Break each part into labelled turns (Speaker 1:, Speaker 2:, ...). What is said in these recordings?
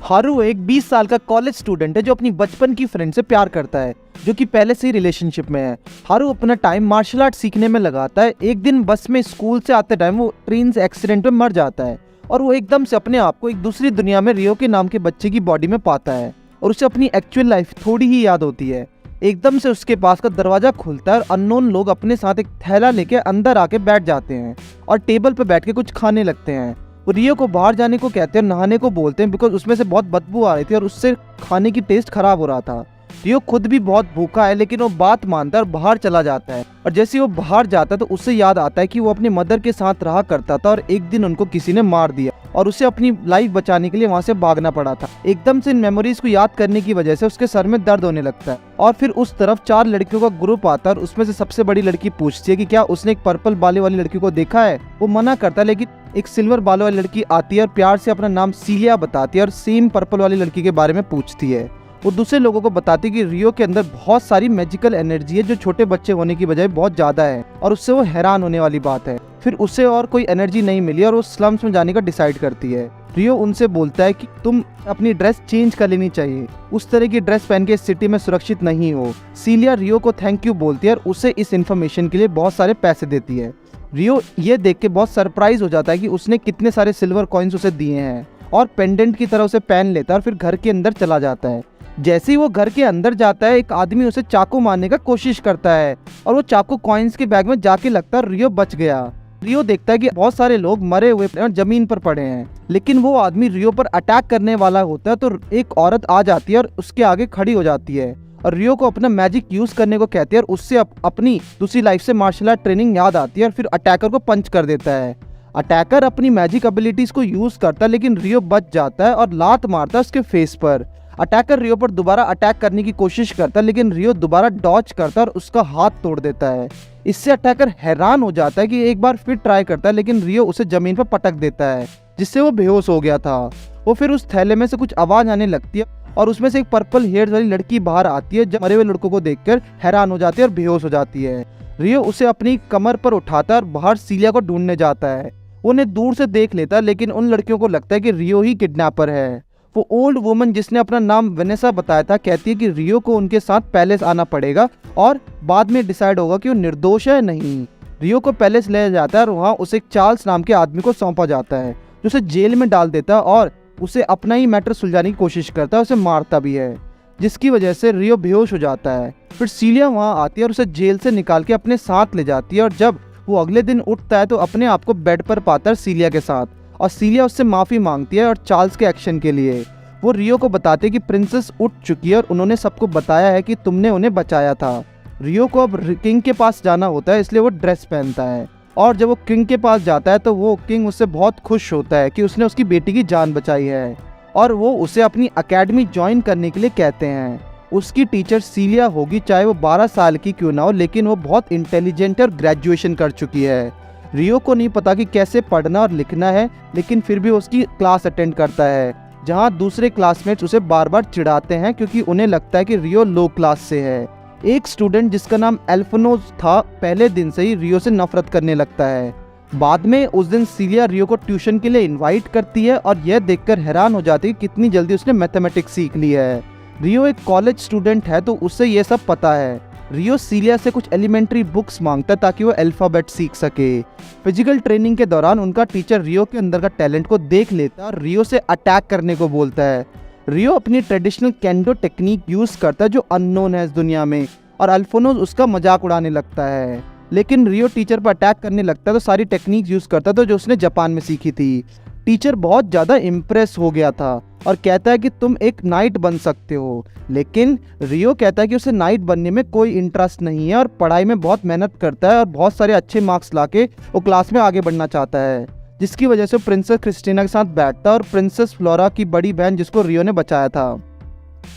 Speaker 1: हारू एक 20 साल का कॉलेज स्टूडेंट है जो अपनी बचपन की फ्रेंड से प्यार करता है, जो कि पहले से ही रिलेशनशिप में है। हारू अपना टाइम मार्शल आर्ट सीखने में लगाता है। एक दिन बस में स्कूल से आते टाइम वो ट्रेन से एक्सीडेंट में मर जाता है और वो एकदम से अपने आप को एक दूसरी दुनिया में रियो के नाम के बच्चे की बॉडी में पाता है और उसे अपनी एक्चुअल लाइफ थोड़ी ही याद होती है। एकदम से उसके पास का दरवाजा खुलता है और अननोन लोग अपने साथ एक थैला लेके अंदर आके बैठ जाते हैं और टेबल पे बैठ के कुछ खाने लगते हैं। वो रियो को बाहर जाने को कहते हैं, नहाने को बोलते हैं बिकॉज उसमें से बहुत बदबू आ रही थी और उससे खाने की टेस्ट खराब हो रहा था। रियो खुद भी बहुत भूखा है लेकिन वो बात मानता है और बाहर चला जाता है। और जैसे वो बाहर जाता है तो उससे याद आता है कि वो अपनी मदर के साथ रहा करता था और एक दिन उनको किसी ने मार दिया और उसे अपनी लाइफ बचाने के लिए वहां से भागना पड़ा था। एकदम से इन मेमोरीज को याद करने की वजह से उसके सर में दर्द होने लगता है और फिर उस तरफ 4 लड़कियों का ग्रुप आता है और उसमें से सबसे बड़ी लड़की पूछती है कि क्या उसने एक पर्पल बालों वाली लड़की को देखा है। वो मना करता है लेकिन एक सिल्वर बालों वाली लड़की आती है और प्यार से अपना नाम सीलिया बताती है और सेम पर्पल वाली लड़की के बारे में पूछती है। वो दूसरे लोगों को बताती है कि रियो के अंदर बहुत सारी मैजिकल एनर्जी है जो छोटे बच्चे होने की बजाय बहुत ज्यादा है और उससे वो हैरान होने वाली बात है। फिर उसे और कोई एनर्जी नहीं मिली और वो स्लम्स में जाने का डिसाइड करती है। रियो उनसे बोलता है कि तुम अपनी ड्रेस चेंज कर लेनी चाहिए, उस तरह की ड्रेस पहन के इस सिटी में सुरक्षित नहीं हो। सीलिया रियो को थैंक यू बोलती है और उसे इस इन्फॉर्मेशन के लिए बहुत सारे पैसे देती है। रियो ये देख के बहुत सरप्राइज हो जाता है कि उसने कितने सारे सिल्वर कॉइन्स उसे दिए हैं और पेंडेंट की तरह उसे पहन लेता है और फिर घर के अंदर चला जाता है। जैसे ही वो घर के अंदर जाता है एक आदमी उसे चाकू मारने का कोशिश करता है और वो चाकू कॉइन्स के बैग में जाके लगता है रियो बच गया। रियो देखता है कि बहुत सारे लोग मरे हुए और जमीन पर पड़े हैं, लेकिन वो आदमी रियो पर अटैक करने वाला होता है तो एक औरत आ जाती है और उसके आगे खड़ी हो जाती है और रियो को अपना मैजिक यूज करने को कहती है और उससे अपनी दूसरी लाइफ से मार्शल आर्ट ट्रेनिंग याद आती है और फिर अटैकर को पंच कर देता है। अटैकर अपनी मैजिक एबिलिटीज को यूज करता है लेकिन रियो बच जाता है और लात मारता है उसके फेस पर। अटैकर रियो पर दोबारा अटैक करने की कोशिश करता है लेकिन रियो दोबारा डॉज करता है और उसका हाथ तोड़ देता है। इससे अटैकर हैरान हो जाता है कि एक बार फिर ट्राई करता है लेकिन रियो उसे जमीन पर पटक देता है जिससे वो बेहोश हो गया था। वो फिर उस थैले में से कुछ आवाज आने लगती है और उसमें से एक पर्पल हेयर वाली लड़की बाहर आती है जो मरे हुए लड़कों को देखकर हैरान हो जाती है और बेहोश हो जाती है। रियो उसे अपनी कमर पर उठाता है और बाहर सीलिया को ढूंढने जाता है। वो उन्हें दूर से देख लेता है लेकिन उन लड़कियों को लगता है कि रियो ही किडनैपर है। वो ओल्ड वुमन जिसने अपना नाम वेनेसा बताया था कहती है कि रियो को उनके साथ पैलेस आना पड़ेगा और बाद में डिसाइड होगा कि वो निर्दोष है नहीं। रियो को पैलेस ले जाता है और वहाँ उसे एक चार्ल्स नाम के आदमी को सौंपा जाता है जो उसे जेल में डाल देता है और उसे अपना ही मैटर सुलझाने की कोशिश करता है, उसे मारता भी है जिसकी वजह से रियो बेहोश हो जाता है। फिर सीलिया वहाँ आती है और उसे जेल से निकाल के अपने साथ ले जाती है और जब वो अगले दिन उठता है तो अपने आप को बेड पर पाता है सीलिया के साथ और सीलिया उससे माफी मांगती है और चार्ल्स के एक्शन के लिए। वो रियो को बताते कि प्रिंसेस उठ चुकी है और उन्होंने सबको बताया है कि तुमने उन्हें बचाया था। रियो को अब किंग के पास जाना होता है इसलिए वो ड्रेस पहनता है और जब वो किंग के पास जाता है तो वो किंग उससे बहुत खुश होता है कि उसने उसकी बेटी की जान बचाई है और वो उसे अपनी एकेडमी ज्वाइन करने के लिए कहते हैं। उसकी टीचर सीलिया होगी, चाहे वो 12 साल की क्यों ना हो, लेकिन वो बहुत इंटेलिजेंट और ग्रेजुएशन कर चुकी है। रियो को नहीं पता कि कैसे पढ़ना और लिखना है लेकिन फिर भी उसकी क्लास अटेंड करता है जहाँ दूसरे क्लासमेट्स उसे बार बार चिढ़ाते हैं क्योंकि उन्हें लगता है कि रियो लो क्लास से है। एक स्टूडेंट जिसका नाम एल्फोनोज था पहले दिन से ही रियो से नफरत करने लगता है। बाद में उस दिन सीलिया रियो को ट्यूशन के लिए इनवाइट करती है और यह देखकर हैरान हो जाती है कि कितनी जल्दी उसने मैथमेटिक्स सीख ली है। रियो एक कॉलेज स्टूडेंट है तो उसे यह सब पता है। रियो सीलिया से कुछ एलिमेंट्री बुक्स मांगता है ताकि वो अल्फाबेट सीख सके। फिजिकल ट्रेनिंग के दौरान उनका टीचर रियो के अंदर का टैलेंट को देख लेता है और रियो से अटैक करने को बोलता है। रियो अपनी ट्रेडिशनल केंडो टेक्निक यूज करता है जो अननोन है इस दुनिया में और अल्फोनोज उसका मजाक उड़ाने लगता है लेकिन रियो टीचर पर अटैक करने लगता है तो सारी टेक्निक यूज करता था जो उसने जापान में सीखी थी। टीचर बहुत ज्यादा इम्प्रेस हो गया था और कहता है कि तुम एक नाइट बन सकते हो, लेकिन रियो कहता है कि उसे नाइट बनने में कोई इंटरेस्ट नहीं है और पढ़ाई में बहुत मेहनत करता है और बहुत सारे अच्छे मार्क्स लाके वो क्लास में आगे बढ़ना चाहता है जिसकी वजह से प्रिंसेस क्रिस्टीना के साथ बैठता है और प्रिंसेस फ्लोरा की बड़ी बहन जिसको रियो ने बचाया था।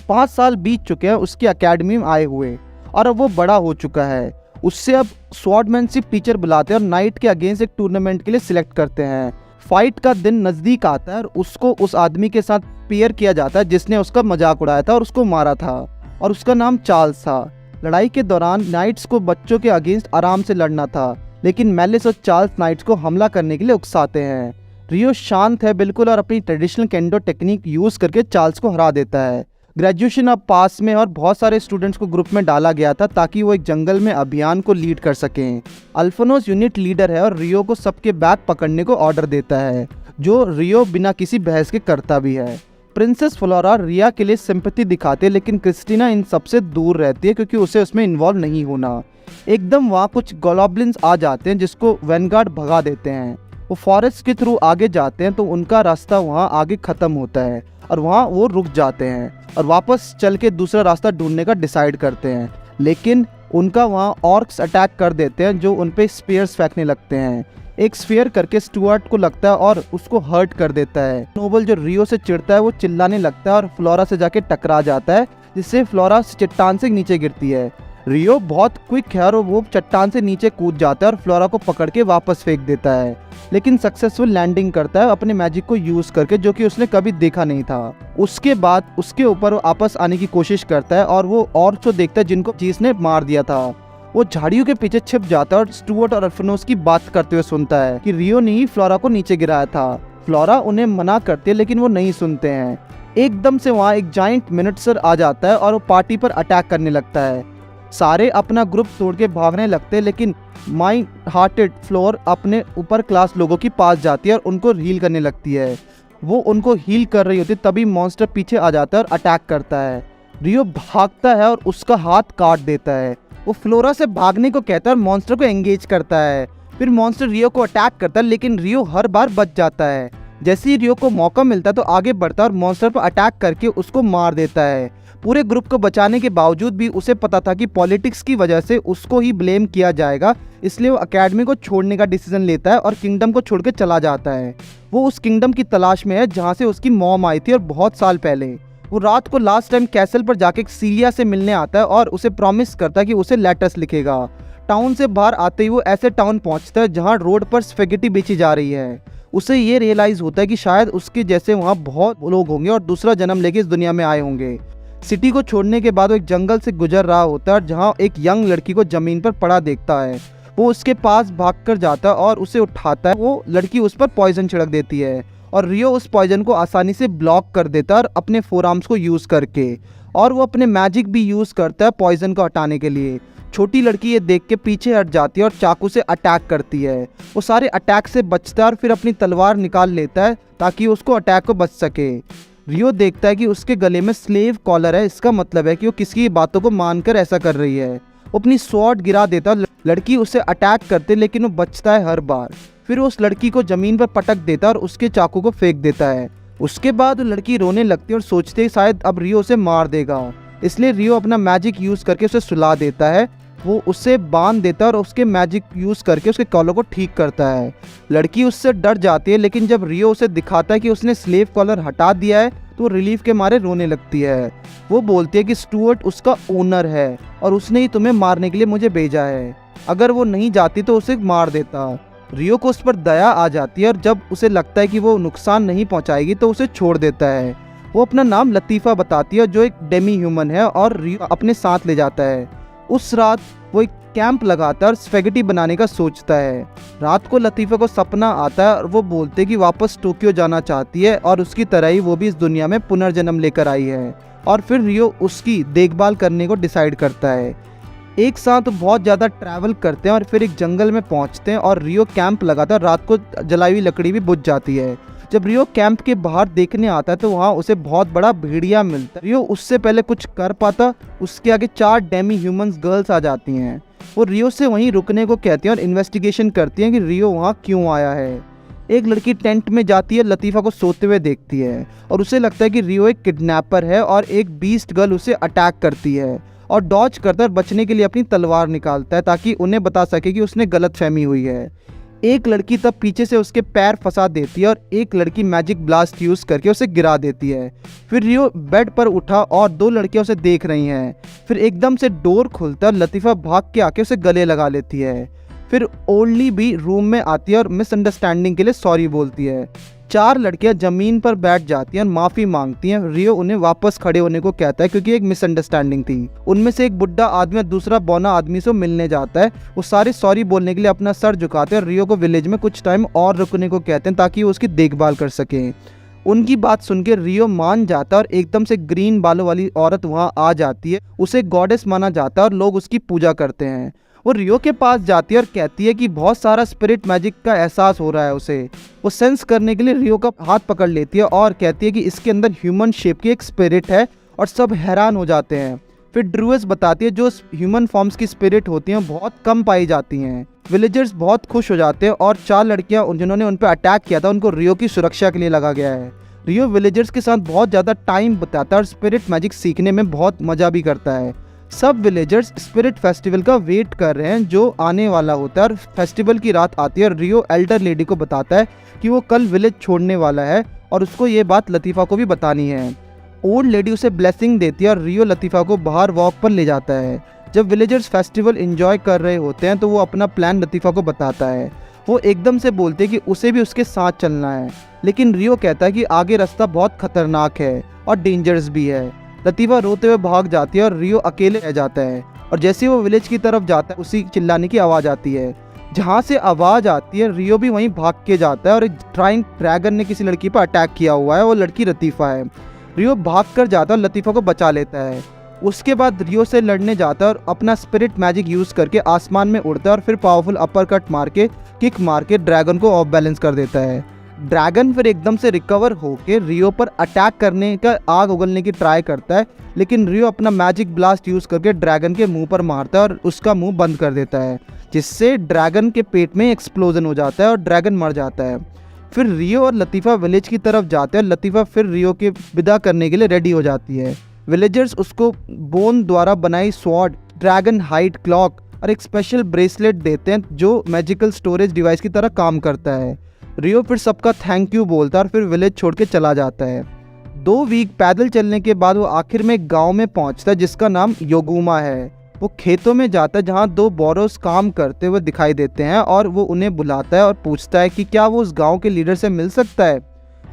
Speaker 1: 5 साल बीत चुके हैं उसकी अकेडमी में आए हुए और अब वो बड़ा हो चुका है। उससे अब स्वॉर्डमैनशिप टीचर बुलाते हैं और नाइट के अगेंस्ट एक टूर्नामेंट के लिए सिलेक्ट करते हैं। फाइट का दिन नजदीक आता है और उसको उस आदमी के साथ पेयर किया जाता है जिसने उसका मजाक उड़ाया था और उसको मारा था और उसका नाम चार्ल्स था। लड़ाई के दौरान नाइट्स को बच्चों के अगेंस्ट आराम से लड़ना था लेकिन मेलिस और चार्ल्स नाइट्स को हमला करने के लिए उकसाते हैं। रियो शांत है बिल्कुल और अपनी ट्रेडिशनल केंडो टेक्निक यूज़ करके चार्ल्स को हरा देता है। ग्रेजुएशन अब पास में और बहुत सारे स्टूडेंट्स को ग्रुप में डाला गया था ताकि वो एक जंगल में अभियान को लीड कर सकें। अल्फोनोस यूनिट लीडर है और रियो को सबके बैग पकड़ने को ऑर्डर देता है, जो रियो बिना किसी बहस के करता भी है। प्रिंसेस फ्लोरा रिया के लिए सिंपैथी दिखाते हैं, लेकिन क्रिस्टीना इन सबसे दूर रहती है क्योंकि उसे उसमें इन्वॉल्व नहीं होना। एकदम वहाँ कुछ गॉब्लिन्स आ जाते हैं जिसको वैनगार्ड भगा देते हैं। वो फॉरेस्ट के थ्रू आगे जाते हैं तो उनका रास्ता वहाँ आगे ख़त्म होता है और वहाँ वो रुक जाते हैं और वापस चल के दूसरा रास्ता ढूंढने का डिसाइड करते हैं। लेकिन उनका वहाँ ऑर्क्स अटैक कर देते हैं जो उन पे स्पीयर्स फेंकने लगते हैं। एक स्फीयर करके स्टुअर्ट को लगता है और उसको हर्ट कर देता है। नोबल जो रियो से चिढ़ता है वो चिल्लाने लगता है और फ्लोरा से जाके टकरा जाता है, जिससे फ्लोरा चट्टान से नीचे गिरती है। रियो बहुत क्विक है और वो चट्टान से नीचे कूद जाता है और फ्लोरा को पकड़ के वापस फेंक देता है, लेकिन सक्सेसफुल लैंडिंग करता है अपने मैजिक को यूज़ करके, जो कि उसने कभी देखा नहीं था। उसके बाद उसके ऊपर वो वापस आने की कोशिश करता है और वो ऑर्क्स को देखता है जिनको चीज ने मार दिया था। वो झाड़ियों के पीछे छिप जाता है और स्टुअर्ट और अल्फोनोस की बात करते हुए सुनता है कि रियो ने ही फ्लोरा को नीचे गिराया था। फ्लोरा उन्हें मना करती है लेकिन वो नहीं सुनते हैं। एकदम से वहाँ एक जाइंट मिनटसर आ जाता है और वो पार्टी पर अटैक करने लगता है। सारे अपना ग्रुप तोड़ के भागने लगते हैं, लेकिन माई हार्टेड फ्लोर अपने ऊपर क्लास लोगों की पास जाती है और उनको हील करने लगती है। वो उनको हील कर रही होती है तभी मॉन्स्टर पीछे आ जाता है और अटैक करता है। रियो भागता है और उसका हाथ काट देता है। वो फ्लोरा से भागने को कहता है और मॉन्स्टर को एंगेज करता है। फिर मॉन्स्टर रियो को अटैक करता है, लेकिन रियो हर बार बच जाता है। जैसे ही रियो को मौका मिलता है तो आगे बढ़ता है और मॉन्स्टर पर अटैक करके उसको मार देता है। पूरे ग्रुप को बचाने के बावजूद भी उसे पता था कि पॉलिटिक्स की वजह से उसको ही ब्लेम किया जाएगा, इसलिए वो अकेडमी को छोड़ने का डिसीजन लेता है और किंगडम को छोड़ के चला जाता है। वो उस किंगडम की तलाश में है जहाँ से उसकी मॉम आई थी और बहुत साल पहले। वो रात को लास्ट टाइम कैसल पर जाके सीलिया से मिलने आता है और उसे प्रॉमिस करता है कि उसे लेटर्स लिखेगा। टाउन से बाहर आते ही वो ऐसे टाउन पहुंचता है जहाँ रोड पर स्पेगेटी बेची जा रही है। उसे ये रियलाइज होता है कि शायद उसके जैसे वहाँ बहुत लोग होंगे और दूसरा जन्म लेके इस दुनिया में आए होंगे। सिटी को छोड़ने के बाद वो एक जंगल से गुजर रहा होता है जहाँ एक यंग लड़की को जमीन पर पड़ा देखता है। वो उसके पास भागकर जाता है और उसे उठाता है। वो लड़की उस पर पॉइजन छिड़क देती है और रियो उस पॉइजन को आसानी से ब्लॉक कर देता है अपने फोरआर्म्स को यूज़ करके, और वो अपने मैजिक भी यूज़ करता है पॉइजन को हटाने के लिए। छोटी लड़की ये देख के पीछे हट जाती है और चाकू से अटैक करती है। वो सारे अटैक से बचता है और फिर अपनी तलवार निकाल लेता है ताकि उसको अटैक को बच सके। रियो देखता है कि उसके गले में स्लेव कॉलर है, इसका मतलब है कि वो किसी की बातों को मानकर ऐसा कर रही है। वो अपनी स्वॉर्ड गिरा देता है, लड़की उसे अटैक करते लेकिन वो बचता है हर बार। फिर उस लड़की को जमीन पर पटक देता है और उसके चाकू को फेंक देता है। उसके बाद वो लड़की रोने लगती है और सोचते है शायद अब रियो उसे मार देगा, इसलिए रियो अपना मैजिक यूज़ करके उसे सुला देता है। वो उससे बांध देता है और उसके मैजिक यूज़ करके उसके कॉलर को ठीक करता है। लड़की उससे डर जाती है, लेकिन जब रियो उसे दिखाता है कि उसने स्लेव कॉलर हटा दिया है तो रिलीफ के मारे रोने लगती है। वो बोलती है कि स्टुअर्ट उसका ओनर है और उसने ही तुम्हें मारने के लिए मुझे भेजा है, अगर वो नहीं जाती तो उसे मार देता। रियो को उस पर दया आ जाती है और जब उसे लगता है कि वो नुकसान नहीं पहुंचाएगी तो उसे छोड़ देता है। वो अपना नाम लतीफ़ा बताती है जो एक डेमी ह्यूमन है और रियो अपने साथ ले जाता है। उस रात वो एक कैंप लगाता है और स्पेगेटी बनाने का सोचता है। रात को लतीफ़ा को सपना आता है और वो बोलते कि वापस टोक्यो जाना चाहती है और उसकी तरह ही वो भी इस दुनिया में पुनर्जन्म लेकर आई है। और फिर रियो उसकी देखभाल करने को डिसाइड करता है। एक साथ बहुत ज़्यादा ट्रैवल करते हैं और फिर एक जंगल में पहुंचते हैं और रियो कैंप लगाता है। रात को जलाई हुई लकड़ी भी बुझ जाती है। जब रियो कैंप के बाहर देखने आता है तो वहाँ उसे बहुत बड़ा भेड़िया मिलता है। रियो उससे पहले कुछ कर पाता, उसके आगे 4 डेमी ह्यूमंस गर्ल्स आ जाती हैं। वो रियो से वहीं रुकने को कहती हैं और इन्वेस्टिगेशन करती हैं कि रियो वहाँ क्यों आया है। एक लड़की टेंट में जाती है, लतीफ़ा को सोते हुए देखती है और उसे लगता है कि रियो एक किडनैपर है और एक बीस्ट गर्ल उसे अटैक करती है और डॉज करता है, बचने के लिए अपनी तलवार निकालता है ताकि उन्हें बता सके कि उसने गलतफहमी हुई है। एक लड़की तब पीछे से उसके पैर फंसा देती है और एक लड़की मैजिक ब्लास्ट यूज़ करके उसे गिरा देती है। फिर रियो बेड पर उठा और 2 लड़कियां उसे देख रही हैं। फिर एकदम से डोर खुलता है, लतीफ़ा भाग के आके उसे गले लगा लेती है। फिर ओनली भी रूम में आती है और मिसअंडरस्टैंडिंग के लिए सॉरी बोलती है। 4 लड़कियां जमीन पर बैठ जाती हैं और माफी मांगती हैं। रियो उन्हें वापस खड़े होने को कहता है क्योंकि एक मिसअंडरस्टैंडिंग थी। उनमें से एक बुढ़ा आदमी और दूसरा बौना आदमी से मिलने जाता है। वो सारे सॉरी बोलने के लिए अपना सर झुकाते हैं और रियो को विलेज में कुछ टाइम और रुकने को कहते हैं ताकि वो उसकी देखभाल कर सकें। उनकी बात सुन के रियो मान जाता है और एकदम से ग्रीन बालों वाली औरत वहाँ आ जाती है। उसे गॉडेस माना जाता है और लोग उसकी पूजा करते हैं। वो रियो के पास जाती है और कहती है कि बहुत सारा स्पिरिट मैजिक का एहसास हो रहा है उसे। वो सेंस करने के लिए रियो का हाथ पकड़ लेती है और कहती है कि इसके अंदर ह्यूमन शेप की एक स्पिरिट है और सब हैरान हो जाते हैं। फिर ड्रूएस बताती है जो ह्यूमन फॉर्म्स की स्पिरिट होती हैं बहुत कम पाई जाती हैं। विलेजर्स बहुत खुश हो जाते हैं और 4 लड़कियां जिन्होंने उन पर अटैक किया था उनको रियो की सुरक्षा के लिए लगा गया है। रियो विलेजर्स के साथ बहुत ज़्यादा टाइम बिताता है और स्पिरिट मैजिक सीखने में बहुत मज़ा भी करता है। सब विलेजर्स स्पिरिट फेस्टिवल का वेट कर रहे हैं जो आने वाला होता है और फेस्टिवल की रात आती है और रियो एल्डर लेडी को बताता है कि वो कल विलेज छोड़ने वाला है और उसको ये बात लतीफ़ा को भी बतानी है। ओल्ड लेडी उसे ब्लेसिंग देती है और रियो लतीफ़ा को बाहर वॉक पर ले जाता है। जब विलेजर्स फेस्टिवल एंजॉय कर रहे होते हैं तो वो अपना प्लान लतीफ़ा को बताता है। वो एकदम से बोलते हैं कि उसे भी उसके साथ चलना है, लेकिन रियो कहता है कि आगे रास्ता बहुत खतरनाक है और डेंजरस भी है। लतीफ़ा रोते हुए भाग जाती है और रियो अकेले रह जाता है और जैसे ही वो विलेज की तरफ जाता है उसी चिल्लाने की आवाज़ आती है। जहाँ से आवाज़ आती है रियो भी वहीं भाग के जाता है और एक ट्राइंग ड्रैगन ने किसी लड़की पर अटैक किया हुआ है। वो लड़की लतीफ़ा है। रियो भाग कर जाता है और लतीफ़ा को बचा लेता है। उसके बाद रियो से लड़ने जाता है और अपना स्पिरिट मैजिक यूज़ करके आसमान में उड़ता है और फिर पावरफुल अपर कट मार के किक मार के ड्रैगन को ऑफ बैलेंस कर देता है। ड्रैगन फिर एकदम से रिकवर होके रियो पर अटैक करने का आग उगलने की ट्राई करता है, लेकिन रियो अपना मैजिक ब्लास्ट यूज़ करके ड्रैगन के मुंह पर मारता है और उसका मुंह बंद कर देता है, जिससे ड्रैगन के पेट में एक्सप्लोजन हो जाता है और ड्रैगन मर जाता है। फिर रियो और लतीफ़ा विलेज की तरफ जाते हैं। लतीफ़ा फिर रियो के विदा करने के लिए रेडी हो जाती है। विलेजर्स उसको बोन द्वारा बनाई स्वॉर्ड, ड्रैगन हाइड क्लॉक और एक स्पेशल ब्रेसलेट देते हैं जो मैजिकल स्टोरेज डिवाइस की तरह काम करता है। रियो फिर सबका थैंक यू बोलता है और फिर विलेज छोड़ के चला जाता है। 2 वीक पैदल चलने के बाद वो आखिर में एक गांव में पहुंचता है जिसका नाम योगुमा है। वो खेतों में जाता है जहां 2 बोरोस काम करते हुए दिखाई देते हैं और वो उन्हें बुलाता है और पूछता है कि क्या वो उस गांव के लीडर से मिल सकता है।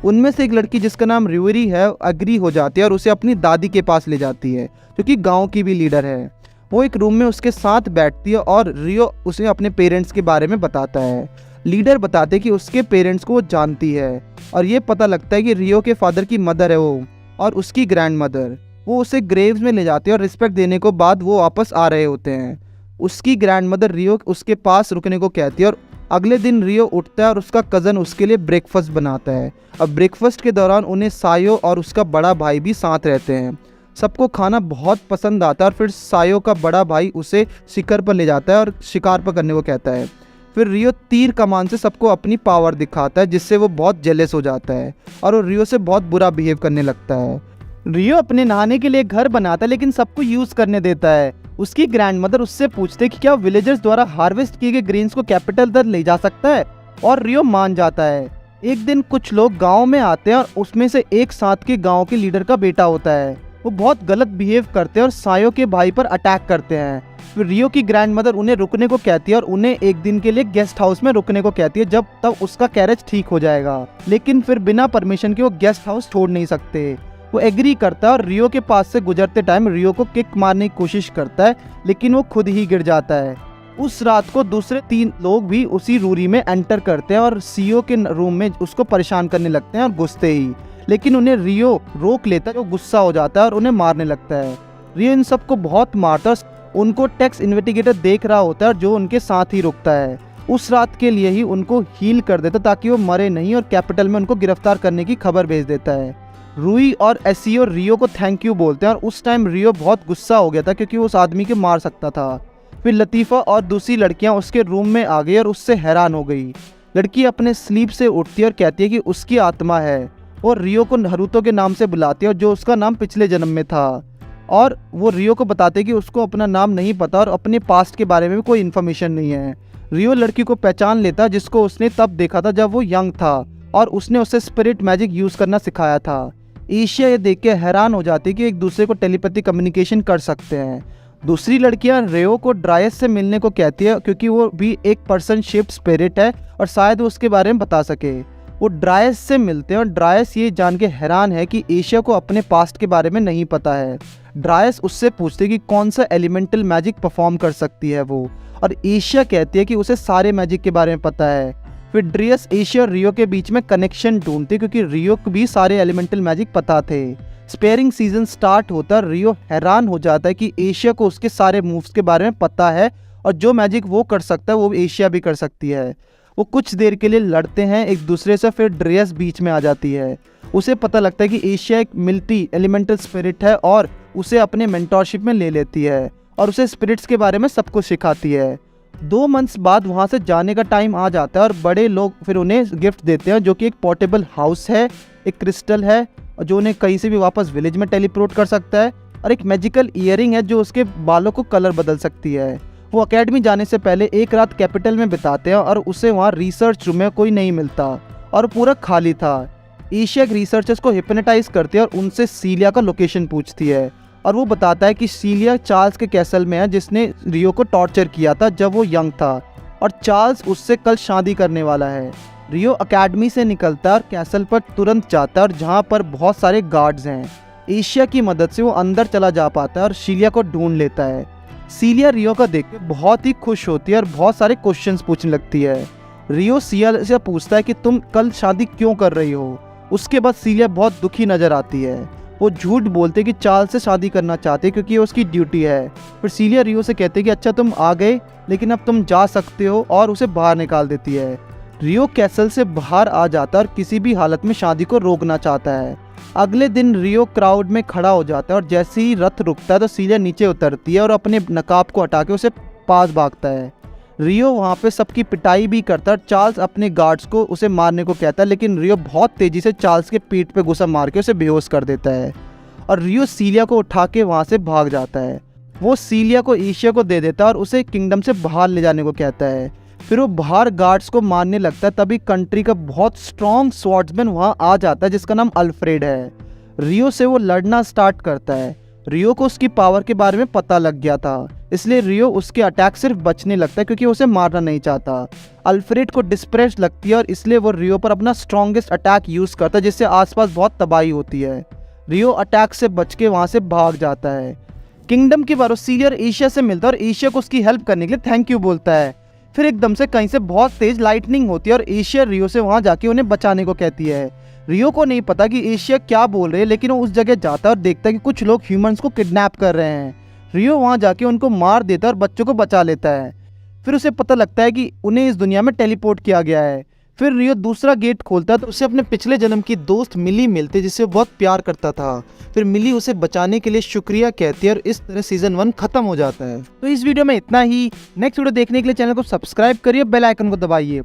Speaker 1: उनमें से एक लड़की जिसका नाम रिवरी है अग्री हो जाती है और उसे अपनी दादी के पास ले जाती है जो कि गाँव की भी लीडर है। वो एक रूम में उसके साथ बैठती है और रियो उसे अपने पेरेंट्स के बारे में बताता है। लीडर बताते कि उसके पेरेंट्स को वो जानती है और ये पता लगता है कि रियो के फादर की मदर है वो और उसकी ग्रैंड मदर। वो उसे ग्रेव्स में ले जाती है और रिस्पेक्ट देने को बाद वो वापस आ रहे होते हैं। उसकी ग्रैंड मदर रियो उसके पास रुकने को कहती है और अगले दिन रियो उठता है और उसका कज़न उसके लिए ब्रेकफास्ट बनाता है। अब ब्रेकफास्ट के दौरान उन्हें सायो और उसका बड़ा भाई भी साथ रहते हैं। सबको खाना बहुत पसंद आता है और फिर सायो का बड़ा भाई उसे शिकार पर ले जाता है और शिकार पर करने को कहता है। फिर रियो तीर कमान से सबको अपनी पावर दिखाता है जिससे वो बहुत जेलस हो जाता है और वो रियो से बहुत बुरा बिहेव करने लगता है। रियो अपने नहाने के लिए घर बनाता है लेकिन सबको यूज करने देता है। उसकी ग्रैंड मदर उससे पूछते कि क्या विलेजर्स द्वारा हार्वेस्ट किए गए ग्रेन्स को कैपिटल तक ले जा सकता है और रियो मान जाता है। एक दिन कुछ लोग गांव में आते हैं और उसमें से एक साथ के गांव के लीडर का बेटा होता है। वो बहुत गलत बिहेव करते हैं और सायो के भाई पर अटैक करते हैं। फिर रियो की ग्रैंड मदर उन्हें रुकने को कहती है और उन्हें एक दिन के लिए गेस्ट हाउस में रुकने को कहती है जब तक उसका कैरेज ठीक हो जाएगा, लेकिन फिर बिना परमिशन के वो गेस्ट हाउस छोड़ नहीं सकते। वो एग्री करता है और रियो के पास से गुजरते टाइम रियो को किक मारने की कोशिश करता है लेकिन वो खुद ही गिर जाता है। उस रात को दूसरे 3 लोग भी उसी रूरी में एंटर करते हैं और सीओ के रूम में उसको परेशान करने लगते हैं और घुसते ही, लेकिन उन्हें रियो रोक लेता है जो गुस्सा हो जाता है और उन्हें मारने लगता है। रियो इन सबको बहुत मारता है। उनको टैक्स इन्वेस्टिगेटर देख रहा होता है जो उनके साथ ही रुकता है। उस रात के लिए ही उनको हील कर देता ताकि वो मरे नहीं और कैपिटल में उनको गिरफ्तार करने की खबर भेज देता है। रूई और एसियो रियो को थैंक यू बोलते हैं और उस टाइम रियो बहुत गुस्सा हो गया था क्योंकि वो उस आदमी को मार सकता था। फिर लतीफ़ा और दूसरी लड़कियां उसके रूम में आ गई और उससे हैरान हो गई। लड़की अपने स्लीप से उठती है और कहती है कि उसकी आत्मा है और रियो को नरूतो के नाम से बुलाती है जो उसका नाम पिछले जन्म में था। और वो रियो को बताते कि उसको अपना नाम नहीं पता और अपने पास्ट के बारे में भी कोई इन्फॉर्मेशन नहीं है। रियो लड़की को पहचान लेता जिसको उसने तब देखा था जब वो यंग था और उसने उसे स्पिरिट मैजिक यूज़ करना सिखाया था। एशिया ये देख के हैरान हो जाती है कि एक दूसरे को टेलीपैथी कम्युनिकेशन कर सकते हैं। दूसरी लड़कियां रेयो को ड्रायस से मिलने को कहती है क्योंकि वो भी एक पर्सन शेप्ड स्पिरिट है और शायद वो उसके बारे में बता सके। वो ड्रायस से मिलते हैं और ड्रायस ये जान के हैरान है कि एशिया को अपने पास्ट के बारे में नहीं पता है। ड्रायस उससे पूछते कि कौन सा एलिमेंटल मैजिक परफॉर्म कर सकती है वो, और एशिया कहती है कि उसे सारे मैजिक के बारे में पता है। फिर ड्रियस एशिया और रियो के बीच में कनेक्शन ढूंढते क्योंकि रियो को भी सारे एलिमेंटल मैजिक पता थे। स्पेयरिंग सीजन स्टार्ट होता रियो हैरान हो जाता है कि एशिया को उसके सारे मूव्स के बारे में पता है और जो मैजिक वो कर सकता है वो एशिया भी कर सकती है। वो कुछ देर के लिए लड़ते हैं एक दूसरे से, फिर ड्रियस बीच में आ जाती है। उसे पता लगता है कि एशिया एक मिल्टी एलिमेंटल स्पिरिट है और उसे अपने मेंटोरशिप में ले लेती है और उसे स्पिरिट्स के बारे में सब कुछ सिखाती है। 2 मंथ्स बाद वहाँ से जाने का टाइम आ जाता है और बड़े लोग फिर उन्हें गिफ्ट देते हैं, जो कि एक पोर्टेबल हाउस है, एक क्रिस्टल है जो उन्हें कहीं से भी वापस विलेज में टेलीपोर्ट कर सकता है, और एक मैजिकल ईयरिंग है जो उसके बालों को कलर बदल सकती है। वो अकेडमी जाने से पहले एक रात कैपिटल में बिताते हैं और उसे वहाँ रिसर्च रूम में कोई नहीं मिलता और पूरा खाली था। एशिया रिसर्चर्स को हिप्नोटाइज करती है और उनसे सीलिया का लोकेशन पूछती है और वो बताता है कि सीलिया चार्ल्स के कैसल में है जिसने रियो को टॉर्चर किया था जब वो यंग था, और चार्ल्स उससे कल शादी करने वाला है। रियो अकेडमी से निकलता है और कैसल पर तुरंत जाता है और जहाँ पर बहुत सारे गार्ड्स हैं। एशिया की मदद से वो अंदर चला जा पाता है और सीलिया को ढूंढ लेता है। सीलिया रियो का देख के बहुत ही खुश होती है और बहुत सारे क्वेश्चंस पूछने लगती है। रियो सीलिया से पूछता है कि तुम कल शादी क्यों कर रही हो। उसके बाद सीलिया बहुत दुखी नजर आती है। वो झूठ बोलते कि चार्ल्स से शादी करना चाहते क्योंकि ये उसकी ड्यूटी है। फिर सीलिया रियो से कहते कि अच्छा तुम आ गए लेकिन अब तुम जा सकते हो, और उसे बाहर निकाल देती है। रियो कैसल से बाहर आ जाता है और किसी भी हालत में शादी को रोकना चाहता है। अगले दिन रियो क्राउड में खड़ा हो जाता है और जैसे ही रथ रुकता है तो सीलिया नीचे उतरती है और अपने नकाब को हटा के उसे पास भागता है। रियो वहाँ पे सबकी पिटाई भी करता है। चार्ल्स अपने गार्ड्स को उसे मारने को कहता है लेकिन रियो बहुत तेज़ी से चार्ल्स के पीठ पे गुस्सा मार के उसे बेहोश कर देता है और रियो सीलिया को उठा के वहाँ से भाग जाता है। वो सीलिया को एशिया को दे देता है और उसे किंगडम से बाहर ले जाने को कहता है। फिर वो बाहर गार्ड्स को मारने लगता है, तभी कंट्री का बहुत स्ट्रॉन्ग स्वॉर्ड्समैन वहाँ आ जाता है जिसका नाम अल्फ्रेड है। रियो से वो लड़ना स्टार्ट करता है। रियो को उसकी पावर के बारे में पता लग गया था, इसलिए रियो उसके अटैक सिर्फ बचने लगता है क्योंकि उसे मारना नहीं चाहता। अल्फ्रेड को डिस्प्रेस लगती है और इसलिए वो रियो पर अपना स्ट्रॉन्गेस्ट अटैक यूज़ करता है जिससे आसपास बहुत तबाही होती है। रियो अटैक से बच के वहाँ से भाग जाता है। किंगडम के बारे सीलिया एशिया से मिलता है और एशिया को उसकी हेल्प करने के लिए थैंक यू बोलता है। फिर एकदम से कहीं से बहुत तेज लाइटनिंग होती है और एशिया रियो से वहाँ जाके उन्हें बचाने को कहती है। रियो को नहीं पता कि एशिया क्या बोल रहे हैं, लेकिन वो उस जगह जाता है और देखता है कि कुछ लोग ह्यूमंस को किडनैप कर रहे हैं। रियो वहाँ जाके उनको मार देता है और बच्चों को बचा लेता है। फिर उसे पता लगता है कि उन्हें इस दुनिया में टेलीपोर्ट किया गया है। फिर रियो दूसरा गेट खोलता है तो उसे अपने पिछले जन्म की दोस्त मिली मिलती है जिससे वो बहुत प्यार करता था। फिर मिली उसे बचाने के लिए शुक्रिया कहती है और इस तरह सीजन 1 खत्म हो जाता है। तो इस वीडियो में इतना ही। नेक्स्ट वीडियो देखने के लिए चैनल को सब्सक्राइब करिए, बेल आइकन को दबाइए।